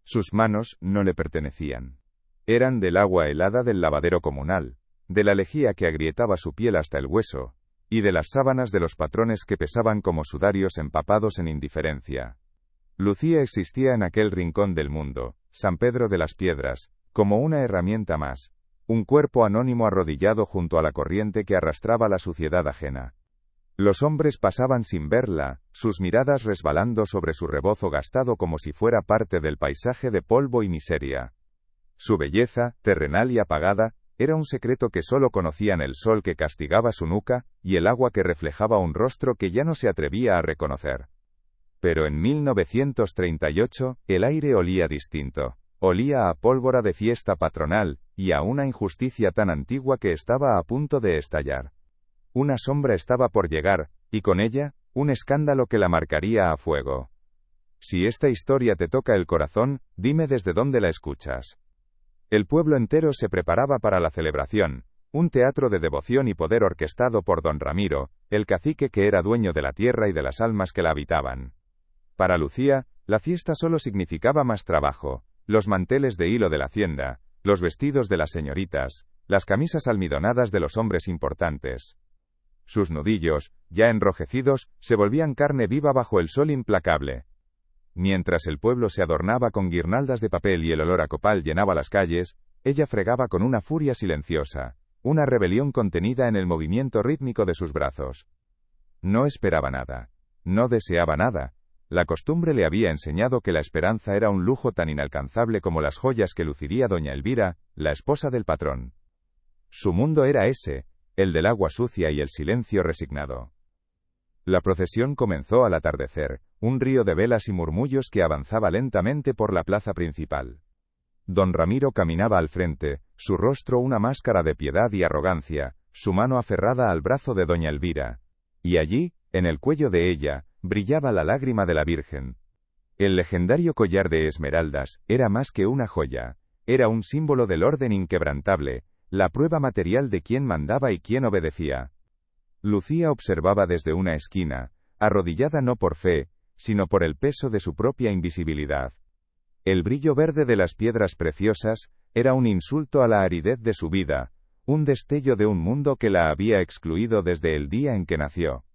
Sus manos no le pertenecían. Eran del agua helada del lavadero comunal, de la lejía que agrietaba su piel hasta el hueso, y de las sábanas de los patrones que pesaban como sudarios empapados en indiferencia. Lucía existía en aquel rincón del mundo, San Pedro de las Piedras, como una herramienta más, un cuerpo anónimo arrodillado junto a la corriente que arrastraba la suciedad ajena. Los hombres pasaban sin verla, sus miradas resbalando sobre su rebozo gastado como si fuera parte del paisaje de polvo y miseria. Su belleza, terrenal y apagada, era un secreto que solo conocían el sol que castigaba su nuca, y el agua que reflejaba un rostro que ya no se atrevía a reconocer. Pero en 1938, el aire olía distinto. Olía a pólvora de fiesta patronal, y a una injusticia tan antigua que estaba a punto de estallar. Una sombra estaba por llegar, y con ella, un escándalo que la marcaría a fuego. Si esta historia te toca el corazón, dime desde dónde la escuchas. El pueblo entero se preparaba para la celebración, un teatro de devoción y poder orquestado por don Ramiro, el cacique que era dueño de la tierra y de las almas que la habitaban. Para Lucía, la fiesta solo significaba más trabajo, los manteles de hilo de la hacienda, los vestidos de las señoritas, las camisas almidonadas de los hombres importantes. Sus nudillos, ya enrojecidos, se volvían carne viva bajo el sol implacable. Mientras el pueblo se adornaba con guirnaldas de papel y el olor a copal llenaba las calles, ella fregaba con una furia silenciosa, una rebelión contenida en el movimiento rítmico de sus brazos. No esperaba nada. No deseaba nada. La costumbre le había enseñado que la esperanza era un lujo tan inalcanzable como las joyas que luciría doña Elvira, la esposa del patrón. Su mundo era ese, el del agua sucia y el silencio resignado. La procesión comenzó al atardecer, un río de velas y murmullos que avanzaba lentamente por la plaza principal. Don Ramiro caminaba al frente, su rostro una máscara de piedad y arrogancia, su mano aferrada al brazo de doña Elvira. Y allí, en el cuello de ella, brillaba la lágrima de la Virgen. El legendario collar de esmeraldas era más que una joya, era un símbolo del orden inquebrantable, la prueba material de quién mandaba y quién obedecía. Lucía observaba desde una esquina, arrodillada no por fe, sino por el peso de su propia invisibilidad. El brillo verde de las piedras preciosas era un insulto a la aridez de su vida, un destello de un mundo que la había excluido desde el día en que nació.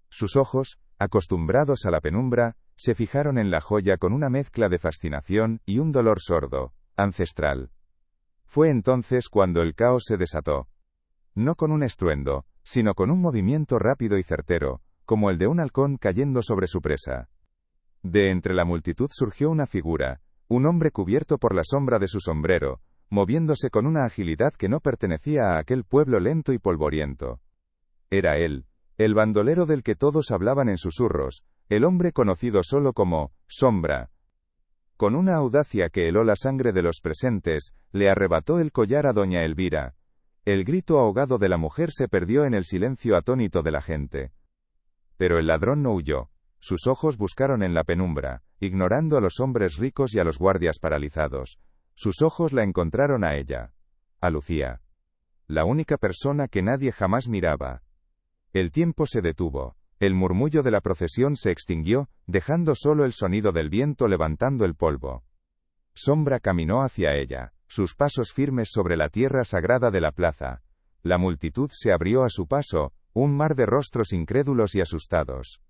Sus ojos, acostumbrados a la penumbra, se fijaron en la joya con una mezcla de fascinación y un dolor sordo, ancestral. Fue entonces cuando el caos se desató. No con un estruendo, sino con un movimiento rápido y certero, como el de un halcón cayendo sobre su presa. De entre la multitud surgió una figura, un hombre cubierto por la sombra de su sombrero, moviéndose con una agilidad que no pertenecía a aquel pueblo lento y polvoriento. Era él, el bandolero del que todos hablaban en susurros, el hombre conocido solo como Sombra. Con una audacia que heló la sangre de los presentes, le arrebató el collar a doña Elvira. El grito ahogado de la mujer se perdió en el silencio atónito de la gente. Pero el ladrón no huyó. Sus ojos buscaron en la penumbra, ignorando a los hombres ricos y a los guardias paralizados. Sus ojos la encontraron a ella. A Lucía. La única persona que nadie jamás miraba. El tiempo se detuvo. El murmullo de la procesión se extinguió, dejando solo el sonido del viento levantando el polvo. Sombra caminó hacia ella, sus pasos firmes sobre la tierra sagrada de la plaza. La multitud se abrió a su paso, un mar de rostros incrédulos y asustados.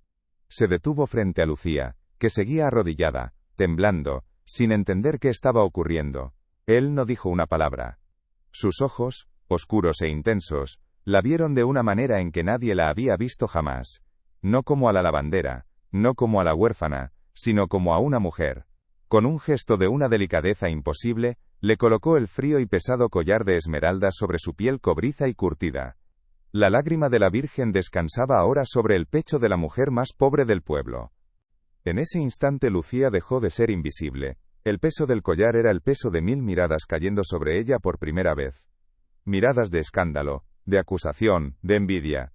Se detuvo frente a Lucía, que seguía arrodillada, temblando, sin entender qué estaba ocurriendo. Él no dijo una palabra. Sus ojos, oscuros e intensos, la vieron de una manera en que nadie la había visto jamás. No como a la lavandera, no como a la huérfana, sino como a una mujer. Con un gesto de una delicadeza imposible, le colocó el frío y pesado collar de esmeraldas sobre su piel cobriza y curtida. La lágrima de la Virgen descansaba ahora sobre el pecho de la mujer más pobre del pueblo. En ese instante Lucía dejó de ser invisible. El peso del collar era el peso de 1000 miradas cayendo sobre ella por primera vez. Miradas de escándalo, de acusación, de envidia.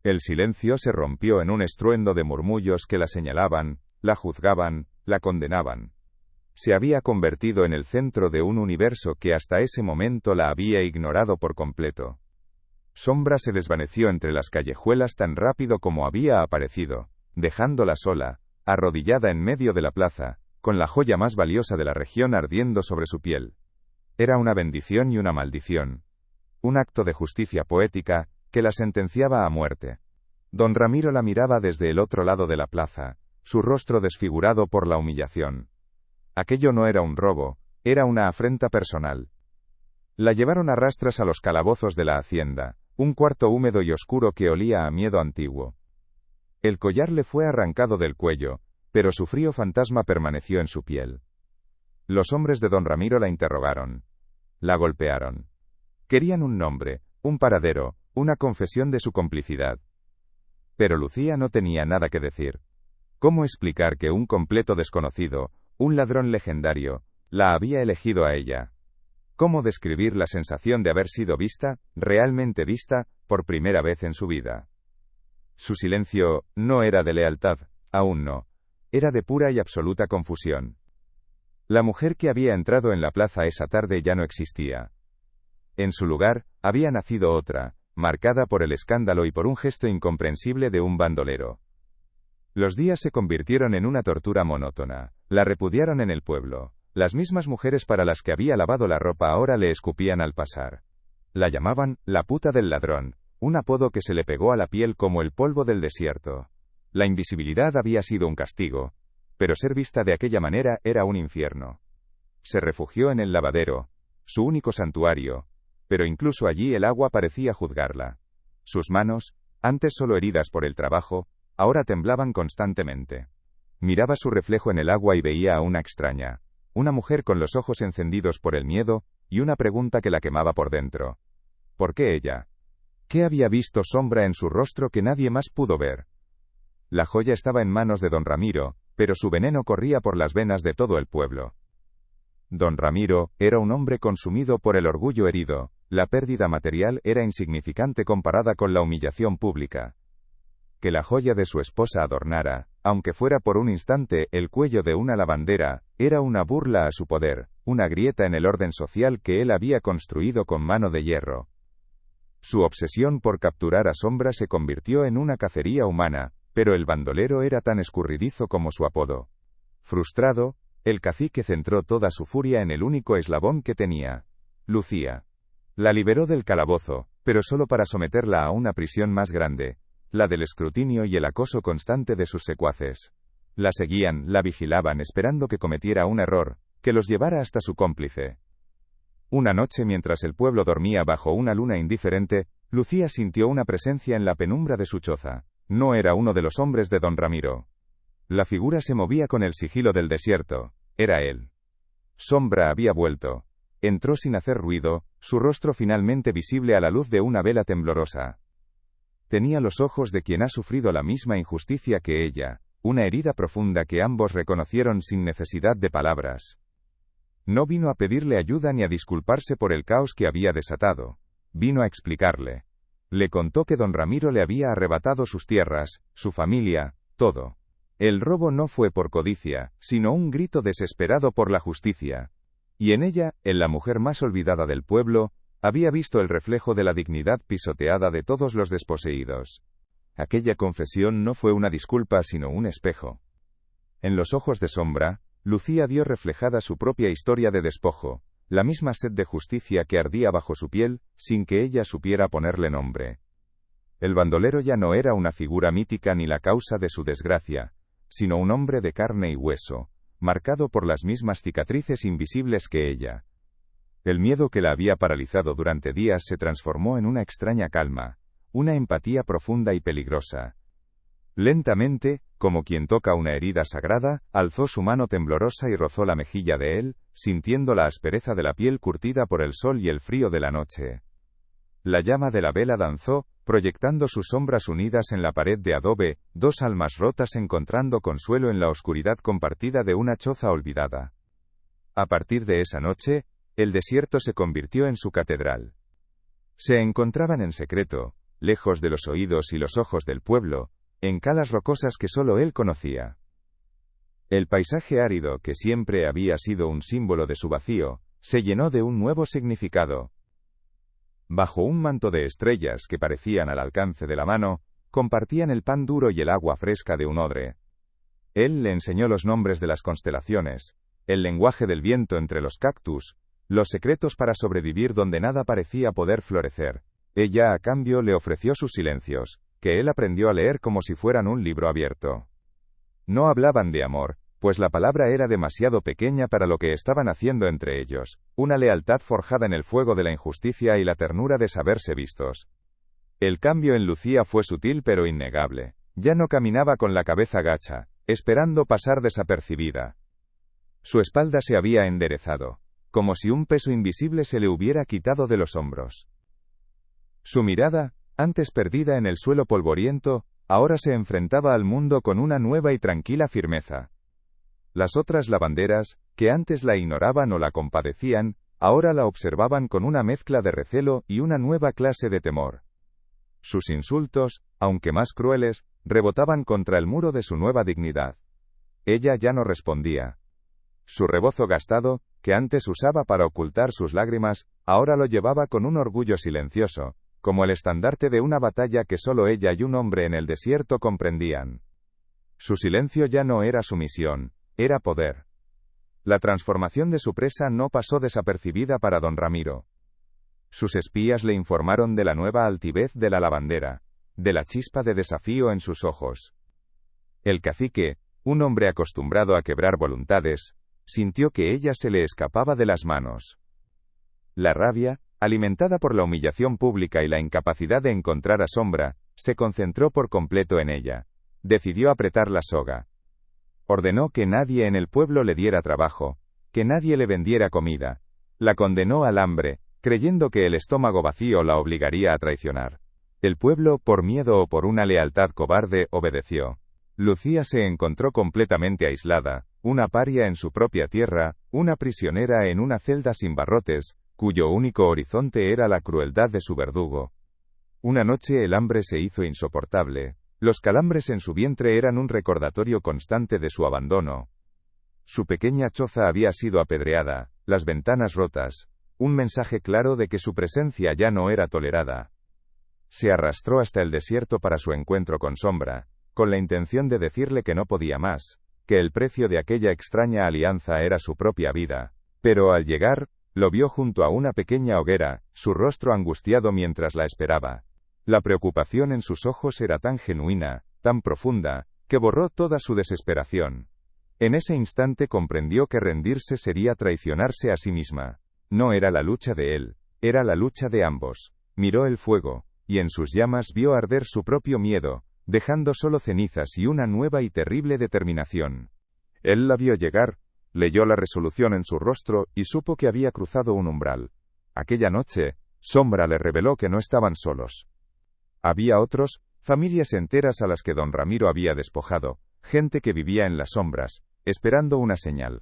El silencio se rompió en un estruendo de murmullos que la señalaban, la juzgaban, la condenaban. Se había convertido en el centro de un universo que hasta ese momento la había ignorado por completo. Sombra se desvaneció entre las callejuelas tan rápido como había aparecido, dejándola sola, arrodillada en medio de la plaza, con la joya más valiosa de la región ardiendo sobre su piel. Era una bendición y una maldición. Un acto de justicia poética, que la sentenciaba a muerte. Don Ramiro la miraba desde el otro lado de la plaza, su rostro desfigurado por la humillación. Aquello no era un robo, era una afrenta personal. La llevaron a rastras a los calabozos de la hacienda, un cuarto húmedo y oscuro que olía a miedo antiguo. El collar le fue arrancado del cuello, pero su frío fantasma permaneció en su piel. Los hombres de don Ramiro la interrogaron. La golpearon. Querían un nombre, un paradero, una confesión de su complicidad. Pero Lucía no tenía nada que decir. ¿Cómo explicar que un completo desconocido, un ladrón legendario, la había elegido a ella? ¿Cómo describir la sensación de haber sido vista, realmente vista, por primera vez en su vida? Su silencio no era de lealtad, aún no. Era de pura y absoluta confusión. La mujer que había entrado en la plaza esa tarde ya no existía. En su lugar, había nacido otra, marcada por el escándalo y por un gesto incomprensible de un bandolero. Los días se convirtieron en una tortura monótona. La repudiaron en el pueblo. Las mismas mujeres para las que había lavado la ropa ahora le escupían al pasar. La llamaban la puta del ladrón, un apodo que se le pegó a la piel como el polvo del desierto. La invisibilidad había sido un castigo, pero ser vista de aquella manera era un infierno. Se refugió en el lavadero, su único santuario, pero incluso allí el agua parecía juzgarla. Sus manos, antes solo heridas por el trabajo, ahora temblaban constantemente. Miraba su reflejo en el agua y veía a una extraña, una mujer con los ojos encendidos por el miedo, y una pregunta que la quemaba por dentro. ¿Por qué ella? ¿Qué había visto sombra en su rostro que nadie más pudo ver? La joya estaba en manos de don Ramiro, pero su veneno corría por las venas de todo el pueblo. Don Ramiro era un hombre consumido por el orgullo herido, la pérdida material era insignificante comparada con la humillación pública. Que la joya de su esposa adornara, aunque fuera por un instante, el cuello de una lavandera, era una burla a su poder, una grieta en el orden social que él había construido con mano de hierro. Su obsesión por capturar a Sombra se convirtió en una cacería humana, pero el bandolero era tan escurridizo como su apodo. Frustrado, el cacique centró toda su furia en el único eslabón que tenía, Lucía. La liberó del calabozo, pero solo para someterla a una prisión más grande, la del escrutinio y el acoso constante de sus secuaces. La seguían, la vigilaban esperando que cometiera un error, que los llevara hasta su cómplice. Una noche mientras el pueblo dormía bajo una luna indiferente, Lucía sintió una presencia en la penumbra de su choza. No era uno de los hombres de don Ramiro. La figura se movía con el sigilo del desierto. Era él. Sombra había vuelto. Entró sin hacer ruido, su rostro finalmente visible a la luz de una vela temblorosa. Tenía los ojos de quien ha sufrido la misma injusticia que ella, una herida profunda que ambos reconocieron sin necesidad de palabras. No vino a pedirle ayuda ni a disculparse por el caos que había desatado. Vino a explicarle. Le contó que don Ramiro le había arrebatado sus tierras, su familia, todo. El robo no fue por codicia, sino un grito desesperado por la justicia. Y en ella, en la mujer más olvidada del pueblo, había visto el reflejo de la dignidad pisoteada de todos los desposeídos. Aquella confesión no fue una disculpa sino un espejo. En los ojos de Sombra, Lucía vio reflejada su propia historia de despojo, la misma sed de justicia que ardía bajo su piel, sin que ella supiera ponerle nombre. El bandolero ya no era una figura mítica ni la causa de su desgracia, sino un hombre de carne y hueso, marcado por las mismas cicatrices invisibles que ella. El miedo que la había paralizado durante días se transformó en una extraña calma, una empatía profunda y peligrosa. Lentamente, como quien toca una herida sagrada, alzó su mano temblorosa y rozó la mejilla de él, sintiendo la aspereza de la piel curtida por el sol y el frío de la noche. La llama de la vela danzó, proyectando sus sombras unidas en la pared de adobe, dos almas rotas encontrando consuelo en la oscuridad compartida de una choza olvidada. A partir de esa noche, el desierto se convirtió en su catedral. Se encontraban en secreto, lejos de los oídos y los ojos del pueblo, en calas rocosas que solo él conocía. El paisaje árido, que siempre había sido un símbolo de su vacío, se llenó de un nuevo significado. Bajo un manto de estrellas que parecían al alcance de la mano, compartían el pan duro y el agua fresca de un odre. Él le enseñó los nombres de las constelaciones, el lenguaje del viento entre los cactus, los secretos para sobrevivir donde nada parecía poder florecer. Ella, a cambio, le ofreció sus silencios, que él aprendió a leer como si fueran un libro abierto. No hablaban de amor, pues la palabra era demasiado pequeña para lo que estaban haciendo entre ellos, una lealtad forjada en el fuego de la injusticia y la ternura de saberse vistos. El cambio en Lucía fue sutil pero innegable. Ya no caminaba con la cabeza gacha, esperando pasar desapercibida. Su espalda se había enderezado, como si un peso invisible se le hubiera quitado de los hombros. Su mirada, antes perdida en el suelo polvoriento, ahora se enfrentaba al mundo con una nueva y tranquila firmeza. Las otras lavanderas, que antes la ignoraban o la compadecían, ahora la observaban con una mezcla de recelo y una nueva clase de temor. Sus insultos, aunque más crueles, rebotaban contra el muro de su nueva dignidad. Ella ya no respondía. Su rebozo gastado, que antes usaba para ocultar sus lágrimas, ahora lo llevaba con un orgullo silencioso, como el estandarte de una batalla que solo ella y un hombre en el desierto comprendían. Su silencio ya no era sumisión, era poder. La transformación de su presa no pasó desapercibida para don Ramiro. Sus espías le informaron de la nueva altivez de la lavandera, de la chispa de desafío en sus ojos. El cacique, un hombre acostumbrado a quebrar voluntades, sintió que ella se le escapaba de las manos. La rabia, alimentada por la humillación pública y la incapacidad de encontrar a sombra, se concentró por completo en ella. Decidió apretar la soga. Ordenó que nadie en el pueblo le diera trabajo, que nadie le vendiera comida. La condenó al hambre, creyendo que el estómago vacío la obligaría a traicionar. El pueblo, por miedo o por una lealtad cobarde, obedeció. Lucía se encontró completamente aislada, una paria en su propia tierra, una prisionera en una celda sin barrotes, cuyo único horizonte era la crueldad de su verdugo. Una noche el hambre se hizo insoportable. Los calambres en su vientre eran un recordatorio constante de su abandono. Su pequeña choza había sido apedreada, las ventanas rotas, un mensaje claro de que su presencia ya no era tolerada. Se arrastró hasta el desierto para su encuentro con Sombra, con la intención de decirle que no podía más, que el precio de aquella extraña alianza era su propia vida. Pero al llegar, lo vio junto a una pequeña hoguera, su rostro angustiado mientras la esperaba. La preocupación en sus ojos era tan genuina, tan profunda, que borró toda su desesperación. En ese instante comprendió que rendirse sería traicionarse a sí misma. No era la lucha de él, era la lucha de ambos. Miró el fuego, y en sus llamas vio arder su propio miedo, dejando solo cenizas y una nueva y terrible determinación. Él la vio llegar, leyó la resolución en su rostro y supo que había cruzado un umbral. Aquella noche, Sombra le reveló que no estaban solos. Había otros, familias enteras a las que don Ramiro había despojado, gente que vivía en las sombras, esperando una señal.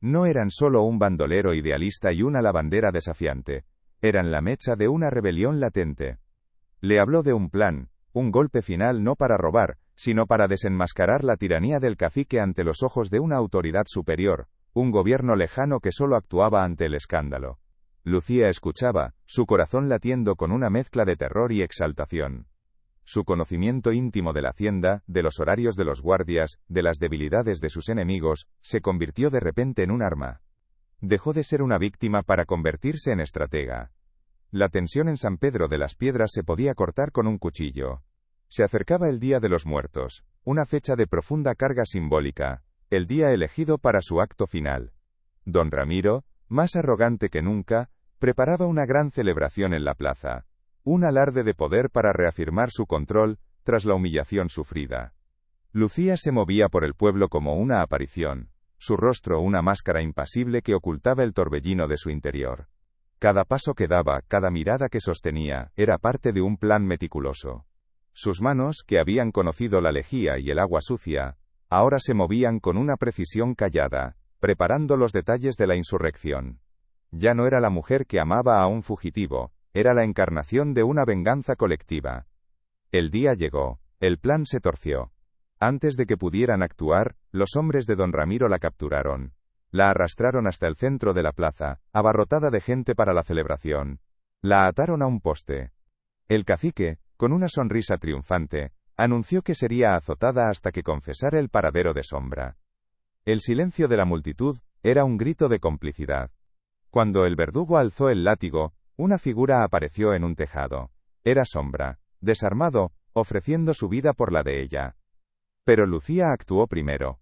No eran solo un bandolero idealista y una lavandera desafiante, eran la mecha de una rebelión latente. Le habló de un plan, un golpe final no para robar, sino para desenmascarar la tiranía del cacique ante los ojos de una autoridad superior, un gobierno lejano que solo actuaba ante el escándalo. Lucía escuchaba, su corazón latiendo con una mezcla de terror y exaltación. Su conocimiento íntimo de la hacienda, de los horarios de los guardias, de las debilidades de sus enemigos, se convirtió de repente en un arma. Dejó de ser una víctima para convertirse en estratega. La tensión en San Pedro de las Piedras se podía cortar con un cuchillo. Se acercaba el Día de los Muertos, una fecha de profunda carga simbólica, el día elegido para su acto final. Don Ramiro, más arrogante que nunca, preparaba una gran celebración en la plaza. Un alarde de poder para reafirmar su control, tras la humillación sufrida. Lucía se movía por el pueblo como una aparición, su rostro una máscara impasible que ocultaba el torbellino de su interior. Cada paso que daba, cada mirada que sostenía, era parte de un plan meticuloso. Sus manos, que habían conocido la lejía y el agua sucia, ahora se movían con una precisión callada, preparando los detalles de la insurrección. Ya no era la mujer que amaba a un fugitivo, era la encarnación de una venganza colectiva. El día llegó, el plan se torció. Antes de que pudieran actuar, los hombres de don Ramiro la capturaron. La arrastraron hasta el centro de la plaza, abarrotada de gente para la celebración. La ataron a un poste. El cacique, con una sonrisa triunfante, anunció que sería azotada hasta que confesara el paradero de Sombra. El silencio de la multitud era un grito de complicidad. Cuando el verdugo alzó el látigo, una figura apareció en un tejado. Era Sombra, desarmado, ofreciendo su vida por la de ella. Pero Lucía actuó primero.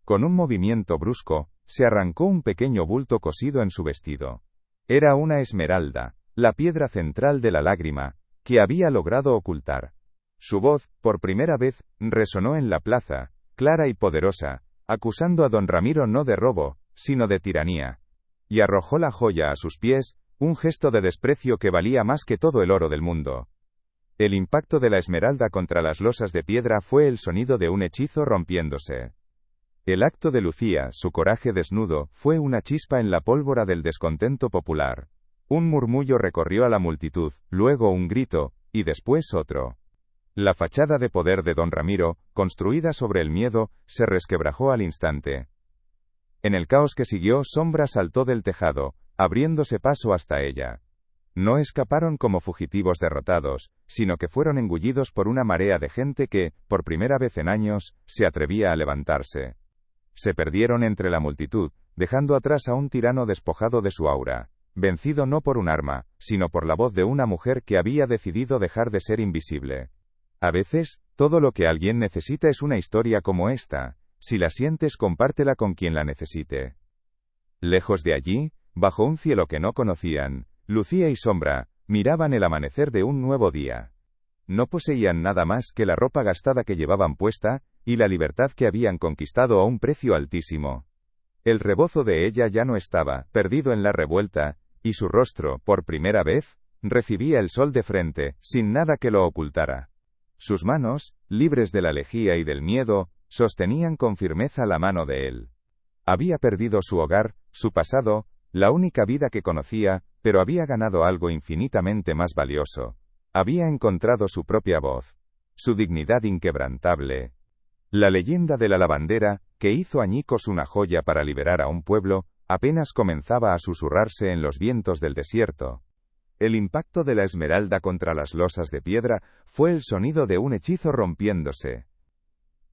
Con un movimiento brusco, se arrancó un pequeño bulto cosido en su vestido. Era una esmeralda, la piedra central de la lágrima, que había logrado ocultar. Su voz, por primera vez, resonó en la plaza, clara y poderosa, acusando a don Ramiro no de robo, sino de tiranía. Y arrojó la joya a sus pies, un gesto de desprecio que valía más que todo el oro del mundo. El impacto de la esmeralda contra las losas de piedra fue el sonido de un hechizo rompiéndose. El acto de Lucía, su coraje desnudo, fue una chispa en la pólvora del descontento popular. Un murmullo recorrió a la multitud, luego un grito, y después otro. La fachada de poder de don Ramiro, construida sobre el miedo, se resquebrajó al instante. En el caos que siguió, Sombra saltó del tejado, abriéndose paso hasta ella. No escaparon como fugitivos derrotados, sino que fueron engullidos por una marea de gente que, por primera vez en años, se atrevía a levantarse. Se perdieron entre la multitud, dejando atrás a un tirano despojado de su aura, vencido no por un arma, sino por la voz de una mujer que había decidido dejar de ser invisible. A veces, todo lo que alguien necesita es una historia como esta. Si la sientes, compártela con quien la necesite. Lejos de allí, bajo un cielo que no conocían, Lucía y Sombra miraban el amanecer de un nuevo día. No poseían nada más que la ropa gastada que llevaban puesta, y la libertad que habían conquistado a un precio altísimo. El rebozo de ella ya no estaba, perdido en la revuelta, y su rostro, por primera vez, recibía el sol de frente, sin nada que lo ocultara. Sus manos, libres de la lejía y del miedo, sostenían con firmeza la mano de él. Había perdido su hogar, su pasado, la única vida que conocía, pero había ganado algo infinitamente más valioso. Había encontrado su propia voz, su dignidad inquebrantable. La leyenda de la lavandera, que hizo añicos una joya para liberar a un pueblo, apenas comenzaba a susurrarse en los vientos del desierto. El impacto de la esmeralda contra las losas de piedra fue el sonido de un hechizo rompiéndose.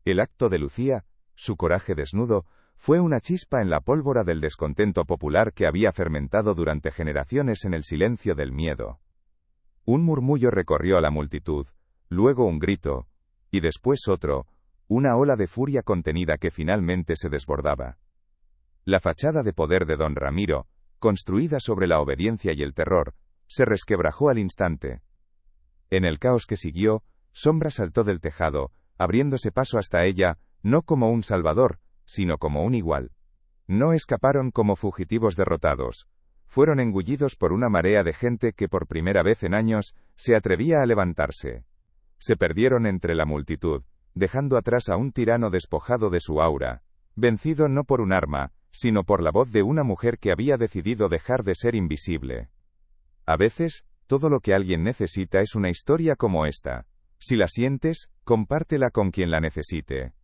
El acto de Lucía, su coraje desnudo, fue una chispa en la pólvora del descontento popular que había fermentado durante generaciones en el silencio del miedo. Un murmullo recorrió a la multitud, luego un grito, y después otro, una ola de furia contenida que finalmente se desbordaba. La fachada de poder de don Ramiro, construida sobre la obediencia y el terror, se resquebrajó al instante. En el caos que siguió, Sombra saltó del tejado, abriéndose paso hasta ella, no como un salvador, sino como un igual. No escaparon como fugitivos derrotados. Fueron engullidos por una marea de gente que por primera vez en años se atrevía a levantarse. Se perdieron entre la multitud, dejando atrás a un tirano despojado de su aura, vencido no por un arma, sino por la voz de una mujer que había decidido dejar de ser invisible. A veces, todo lo que alguien necesita es una historia como esta. Si la sientes, compártela con quien la necesite.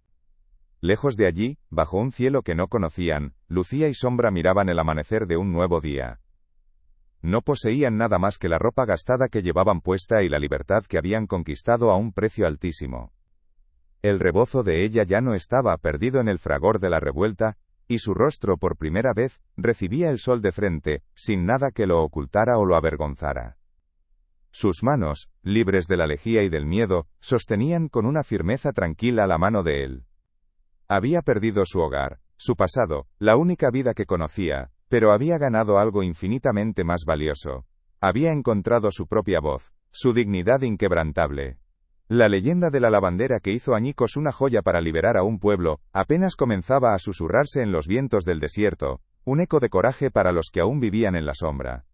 Lejos de allí, bajo un cielo que no conocían, Lucía y Sombra miraban el amanecer de un nuevo día. No poseían nada más que la ropa gastada que llevaban puesta y la libertad que habían conquistado a un precio altísimo. El rebozo de ella ya no estaba perdido en el fragor de la revuelta, y su rostro por primera vez recibía el sol de frente, sin nada que lo ocultara o lo avergonzara. Sus manos, libres de la lejía y del miedo, sostenían con una firmeza tranquila la mano de él. Había perdido su hogar, su pasado, la única vida que conocía, pero había ganado algo infinitamente más valioso. Había encontrado su propia voz, su dignidad inquebrantable. La leyenda de la lavandera que hizo añicos una joya para liberar a un pueblo, apenas comenzaba a susurrarse en los vientos del desierto, un eco de coraje para los que aún vivían en la sombra.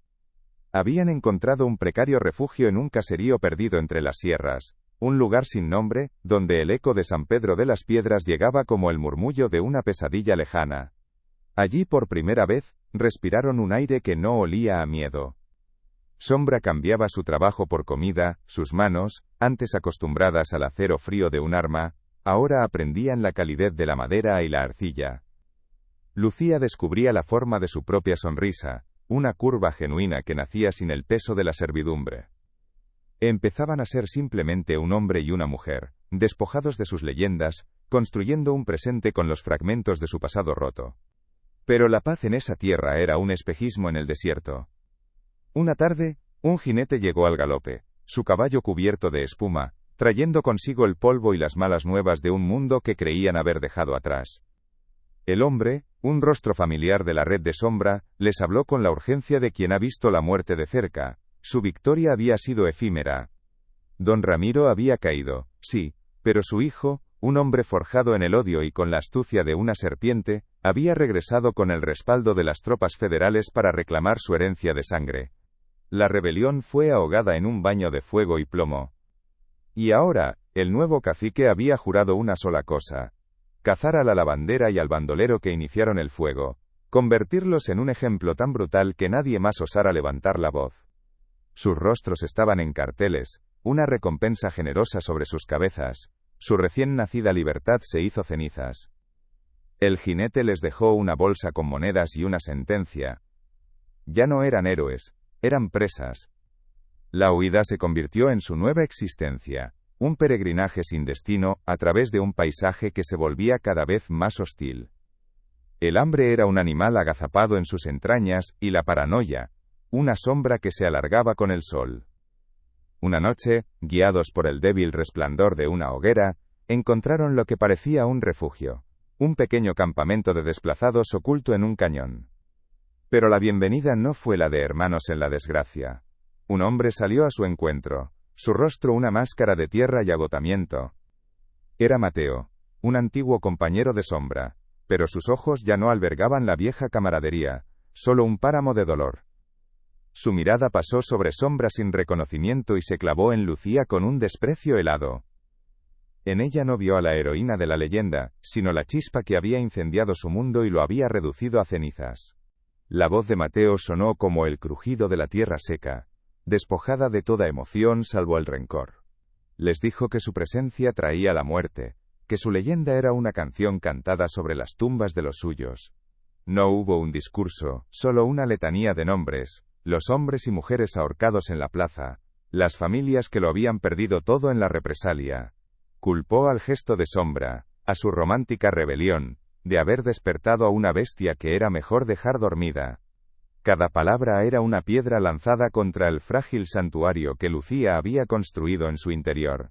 Habían encontrado un precario refugio en un caserío perdido entre las sierras, un lugar sin nombre, donde el eco de San Pedro de las Piedras llegaba como el murmullo de una pesadilla lejana. Allí por primera vez, respiraron un aire que no olía a miedo. Sombra cambiaba su trabajo por comida, sus manos, antes acostumbradas al acero frío de un arma, ahora aprendían la calidez de la madera y la arcilla. Lucía descubría la forma de su propia sonrisa, una curva genuina que nacía sin el peso de la servidumbre. Empezaban a ser simplemente un hombre y una mujer, despojados de sus leyendas, construyendo un presente con los fragmentos de su pasado roto. Pero la paz en esa tierra era un espejismo en el desierto. Una tarde, un jinete llegó al galope, su caballo cubierto de espuma, trayendo consigo el polvo y las malas nuevas de un mundo que creían haber dejado atrás. El hombre, un rostro familiar de la red de sombra, les habló con la urgencia de quien ha visto la muerte de cerca. Su victoria había sido efímera. Don Ramiro había caído, sí, pero su hijo, un hombre forjado en el odio y con la astucia de una serpiente, había regresado con el respaldo de las tropas federales para reclamar su herencia de sangre. La rebelión fue ahogada en un baño de fuego y plomo. Y ahora, el nuevo cacique había jurado una sola cosa: cazar a la lavandera y al bandolero que iniciaron el fuego, convertirlos en un ejemplo tan brutal que nadie más osara levantar la voz. Sus rostros estaban en carteles, una recompensa generosa sobre sus cabezas, su recién nacida libertad se hizo cenizas. El jinete les dejó una bolsa con monedas y una sentencia. Ya no eran héroes, eran presas. La huida se convirtió en su nueva existencia, un peregrinaje sin destino, a través de un paisaje que se volvía cada vez más hostil. El hambre era un animal agazapado en sus entrañas, y la paranoia, una sombra que se alargaba con el sol. Una noche, guiados por el débil resplandor de una hoguera, encontraron lo que parecía un refugio, un pequeño campamento de desplazados oculto en un cañón. Pero la bienvenida no fue la de hermanos en la desgracia. Un hombre salió a su encuentro, su rostro una máscara de tierra y agotamiento. Era Mateo, un antiguo compañero de sombra, pero sus ojos ya no albergaban la vieja camaradería, solo un páramo de dolor. Su mirada pasó sobre Sombra sin reconocimiento y se clavó en Lucía con un desprecio helado. En ella no vio a la heroína de la leyenda, sino la chispa que había incendiado su mundo y lo había reducido a cenizas. La voz de Mateo sonó como el crujido de la tierra seca, despojada de toda emoción salvo el rencor. Les dijo que su presencia traía la muerte, que su leyenda era una canción cantada sobre las tumbas de los suyos. No hubo un discurso, solo una letanía de nombres, los hombres y mujeres ahorcados en la plaza, las familias que lo habían perdido todo en la represalia. Culpó al gesto de Sombra, a su romántica rebelión, de haber despertado a una bestia que era mejor dejar dormida. Cada palabra era una piedra lanzada contra el frágil santuario que Lucía había construido en su interior.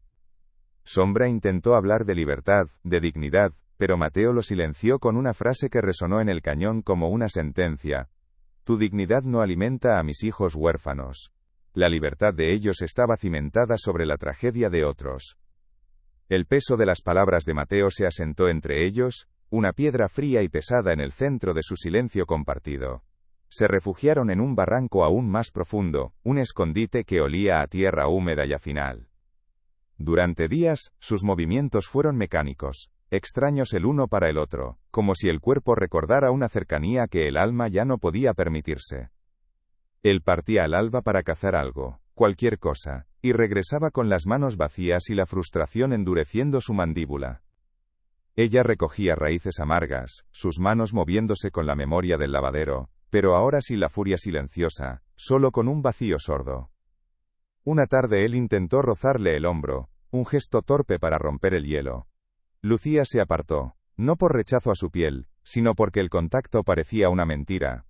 Sombra intentó hablar de libertad, de dignidad, pero Mateo lo silenció con una frase que resonó en el cañón como una sentencia: tu dignidad no alimenta a mis hijos huérfanos. La libertad de ellos estaba cimentada sobre la tragedia de otros. El peso de las palabras de Mateo se asentó entre ellos, una piedra fría y pesada en el centro de su silencio compartido. Se refugiaron en un barranco aún más profundo, un escondite que olía a tierra húmeda y a final. Durante días, sus movimientos fueron mecánicos, extraños el uno para el otro, como si el cuerpo recordara una cercanía que el alma ya no podía permitirse. Él partía al alba para cazar algo, cualquier cosa, y regresaba con las manos vacías y la frustración endureciendo su mandíbula. Ella recogía raíces amargas, sus manos moviéndose con la memoria del lavadero, pero ahora sin la furia silenciosa, solo con un vacío sordo. Una tarde él intentó rozarle el hombro, un gesto torpe para romper el hielo. Lucía se apartó, no por rechazo a su piel, sino porque el contacto parecía una mentira.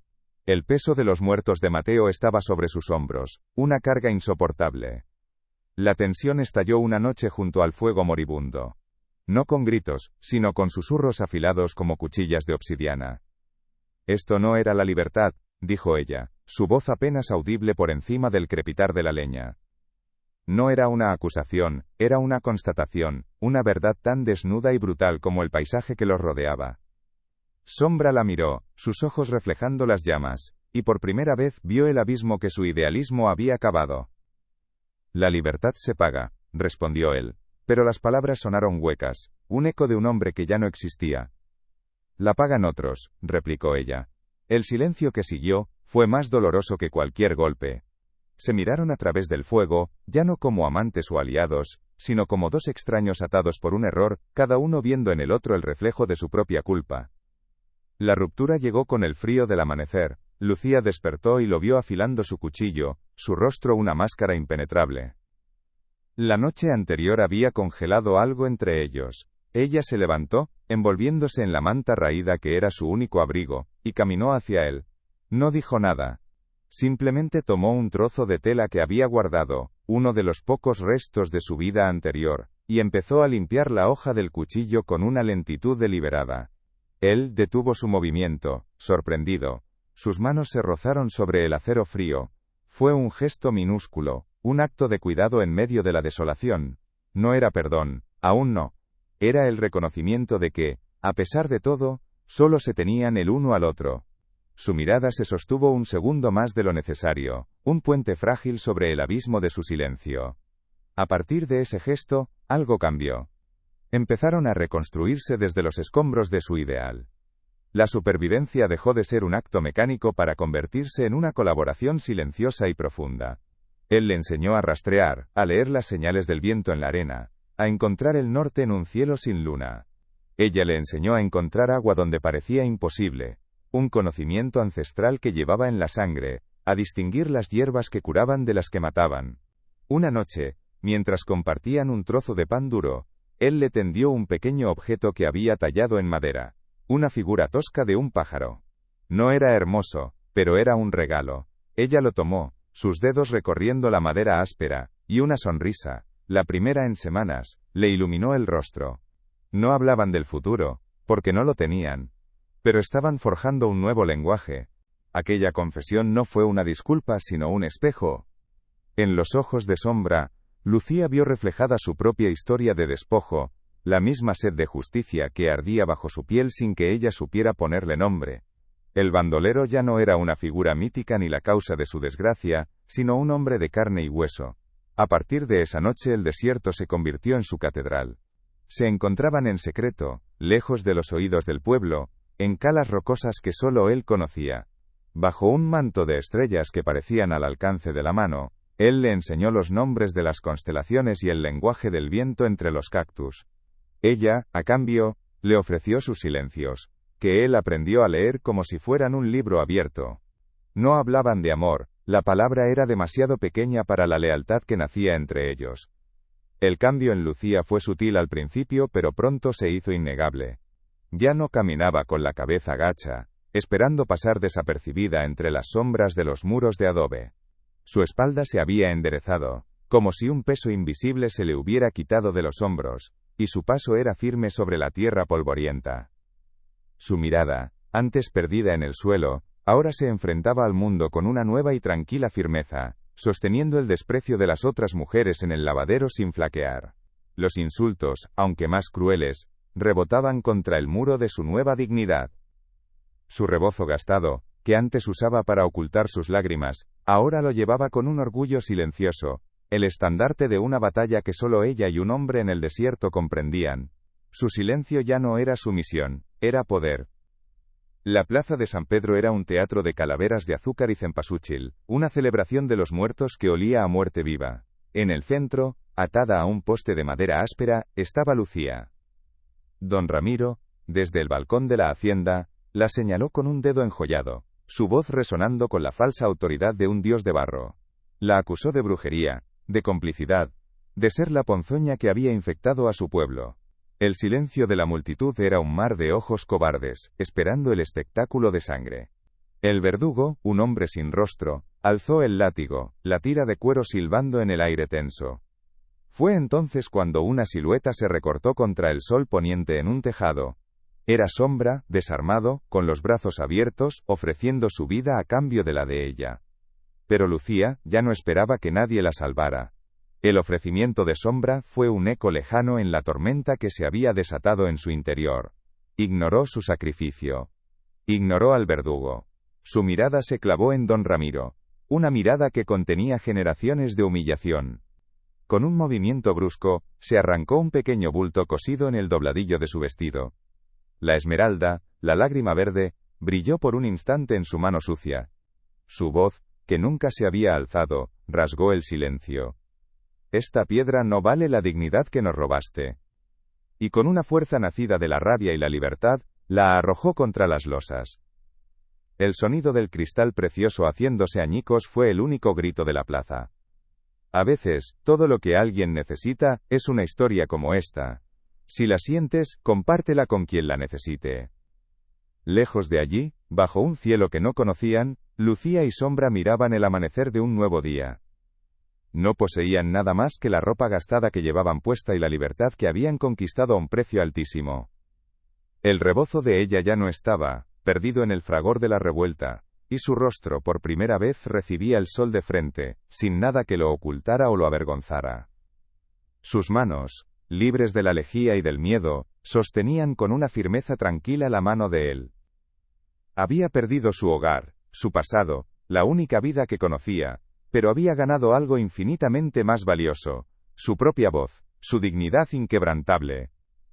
El peso de los muertos de Mateo estaba sobre sus hombros, una carga insoportable. La tensión estalló una noche junto al fuego moribundo. No con gritos, sino con susurros afilados como cuchillas de obsidiana. Esto no era la libertad, dijo ella, su voz apenas audible por encima del crepitar de la leña. No era una acusación, era una constatación, una verdad tan desnuda y brutal como el paisaje que los rodeaba. Sombra la miró, sus ojos reflejando las llamas, y por primera vez vio el abismo que su idealismo había cavado. La libertad se paga, respondió él, pero las palabras sonaron huecas, un eco de un hombre que ya no existía. La pagan otros, replicó ella. El silencio que siguió fue más doloroso que cualquier golpe. Se miraron a través del fuego, ya no como amantes o aliados, sino como dos extraños atados por un error, cada uno viendo en el otro el reflejo de su propia culpa. La ruptura llegó con el frío del amanecer. Lucía despertó y lo vio afilando su cuchillo, su rostro una máscara impenetrable. La noche anterior había congelado algo entre ellos. Ella se levantó, envolviéndose en la manta raída que era su único abrigo, y caminó hacia él. No dijo nada. Simplemente tomó un trozo de tela que había guardado, uno de los pocos restos de su vida anterior, y empezó a limpiar la hoja del cuchillo con una lentitud deliberada. Él detuvo su movimiento, sorprendido. Sus manos se rozaron sobre el acero frío. Fue un gesto minúsculo, un acto de cuidado en medio de la desolación. No era perdón, aún no. Era el reconocimiento de que, a pesar de todo, solo se tenían el uno al otro. Su mirada se sostuvo un segundo más de lo necesario, un puente frágil sobre el abismo de su silencio. A partir de ese gesto, algo cambió. Empezaron a reconstruirse desde los escombros de su ideal. La supervivencia dejó de ser un acto mecánico para convertirse en una colaboración silenciosa y profunda. Él le enseñó a rastrear, a leer las señales del viento en la arena, a encontrar el norte en un cielo sin luna. Ella le enseñó a encontrar agua donde parecía imposible, un conocimiento ancestral que llevaba en la sangre, a distinguir las hierbas que curaban de las que mataban. Una noche, mientras compartían un trozo de pan duro, él le tendió un pequeño objeto que había tallado en madera, una figura tosca de un pájaro. No era hermoso, pero era un regalo. Ella lo tomó, sus dedos recorriendo la madera áspera, y una sonrisa, la primera en semanas, le iluminó el rostro. No hablaban del futuro, porque no lo tenían, pero estaban forjando un nuevo lenguaje. Aquella confesión no fue una disculpa sino un espejo. En los ojos de Sombra, Lucía vio reflejada su propia historia de despojo, la misma sed de justicia que ardía bajo su piel sin que ella supiera ponerle nombre. El bandolero ya no era una figura mítica ni la causa de su desgracia, sino un hombre de carne y hueso. A partir de esa noche el desierto se convirtió en su catedral. Se encontraban en secreto, lejos de los oídos del pueblo, en calas rocosas que solo él conocía. Bajo un manto de estrellas que parecían al alcance de la mano, él le enseñó los nombres de las constelaciones y el lenguaje del viento entre los cactus. Ella, a cambio, le ofreció sus silencios, que él aprendió a leer como si fueran un libro abierto. No hablaban de amor, la palabra era demasiado pequeña para la lealtad que nacía entre ellos. El cambio en Lucía fue sutil al principio, pero pronto se hizo innegable. Ya no caminaba con la cabeza gacha, esperando pasar desapercibida entre las sombras de los muros de adobe. Su espalda se había enderezado, como si un peso invisible se le hubiera quitado de los hombros, y su paso era firme sobre la tierra polvorienta. Su mirada, antes perdida en el suelo, ahora se enfrentaba al mundo con una nueva y tranquila firmeza, sosteniendo el desprecio de las otras mujeres en el lavadero sin flaquear. Los insultos, aunque más crueles, rebotaban contra el muro de su nueva dignidad. Su rebozo gastado, que antes usaba para ocultar sus lágrimas, ahora lo llevaba con un orgullo silencioso, el estandarte de una batalla que solo ella y un hombre en el desierto comprendían. Su silencio ya no era sumisión, era poder. La plaza de San Pedro era un teatro de calaveras de azúcar y cempasúchil, una celebración de los muertos que olía a muerte viva. En el centro, atada a un poste de madera áspera, estaba Lucía. Don Ramiro, desde el balcón de la hacienda, la señaló con un dedo enjollado, su voz resonando con la falsa autoridad de un dios de barro. La acusó de brujería, de complicidad, de ser la ponzoña que había infectado a su pueblo. El silencio de la multitud era un mar de ojos cobardes, esperando el espectáculo de sangre. El verdugo, un hombre sin rostro, alzó el látigo, la tira de cuero silbando en el aire tenso. Fue entonces cuando una silueta se recortó contra el sol poniente en un tejado. Era Sombra, desarmado, con los brazos abiertos, ofreciendo su vida a cambio de la de ella. Pero Lucía ya no esperaba que nadie la salvara. El ofrecimiento de Sombra fue un eco lejano en la tormenta que se había desatado en su interior. Ignoró su sacrificio. Ignoró al verdugo. Su mirada se clavó en Don Ramiro, una mirada que contenía generaciones de humillación. Con un movimiento brusco, se arrancó un pequeño bulto cosido en el dobladillo de su vestido. La esmeralda, la lágrima verde, brilló por un instante en su mano sucia. Su voz, que nunca se había alzado, rasgó el silencio. Esta piedra no vale la dignidad que nos robaste. Y con una fuerza nacida de la rabia y la libertad, la arrojó contra las losas. El sonido del cristal precioso haciéndose añicos fue el único grito de la plaza. A veces, todo lo que alguien necesita, es una historia como esta. Si la sientes, compártela con quien la necesite. Lejos de allí, bajo un cielo que no conocían, Lucía y Sombra miraban el amanecer de un nuevo día. No poseían nada más que la ropa gastada que llevaban puesta y la libertad que habían conquistado a un precio altísimo. El rebozo de ella ya no estaba, perdido en el fragor de la revuelta, y su rostro por primera vez recibía el sol de frente, sin nada que lo ocultara o lo avergonzara. Sus manos, libres de la lejía y del miedo, sostenían con una firmeza tranquila la mano de él. Había perdido su hogar, su pasado, la única vida que conocía, pero había ganado algo infinitamente más valioso, su propia voz, su dignidad inquebrantable.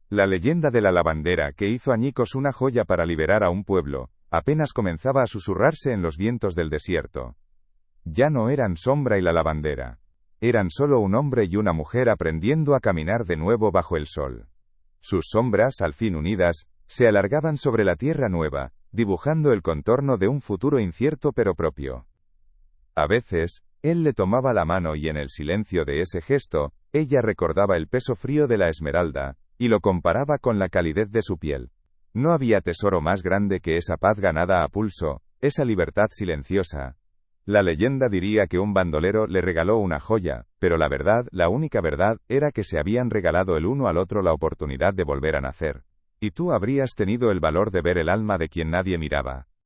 La leyenda de la lavandera que hizo añicos una joya para liberar a un pueblo, apenas comenzaba a susurrarse en los vientos del desierto. Ya no eran Sombra y la lavandera. Eran solo un hombre y una mujer aprendiendo a caminar de nuevo bajo el sol. Sus sombras, al fin unidas, se alargaban sobre la tierra nueva, dibujando el contorno de un futuro incierto pero propio. A veces, él le tomaba la mano y en el silencio de ese gesto, ella recordaba el peso frío de la esmeralda, y lo comparaba con la calidez de su piel. No había tesoro más grande que esa paz ganada a pulso, esa libertad silenciosa. La leyenda diría que un bandolero le regaló una joya, pero la verdad, la única verdad, era que se habían regalado el uno al otro la oportunidad de volver a nacer. Y tú habrías tenido el valor de ver el alma de quien nadie miraba.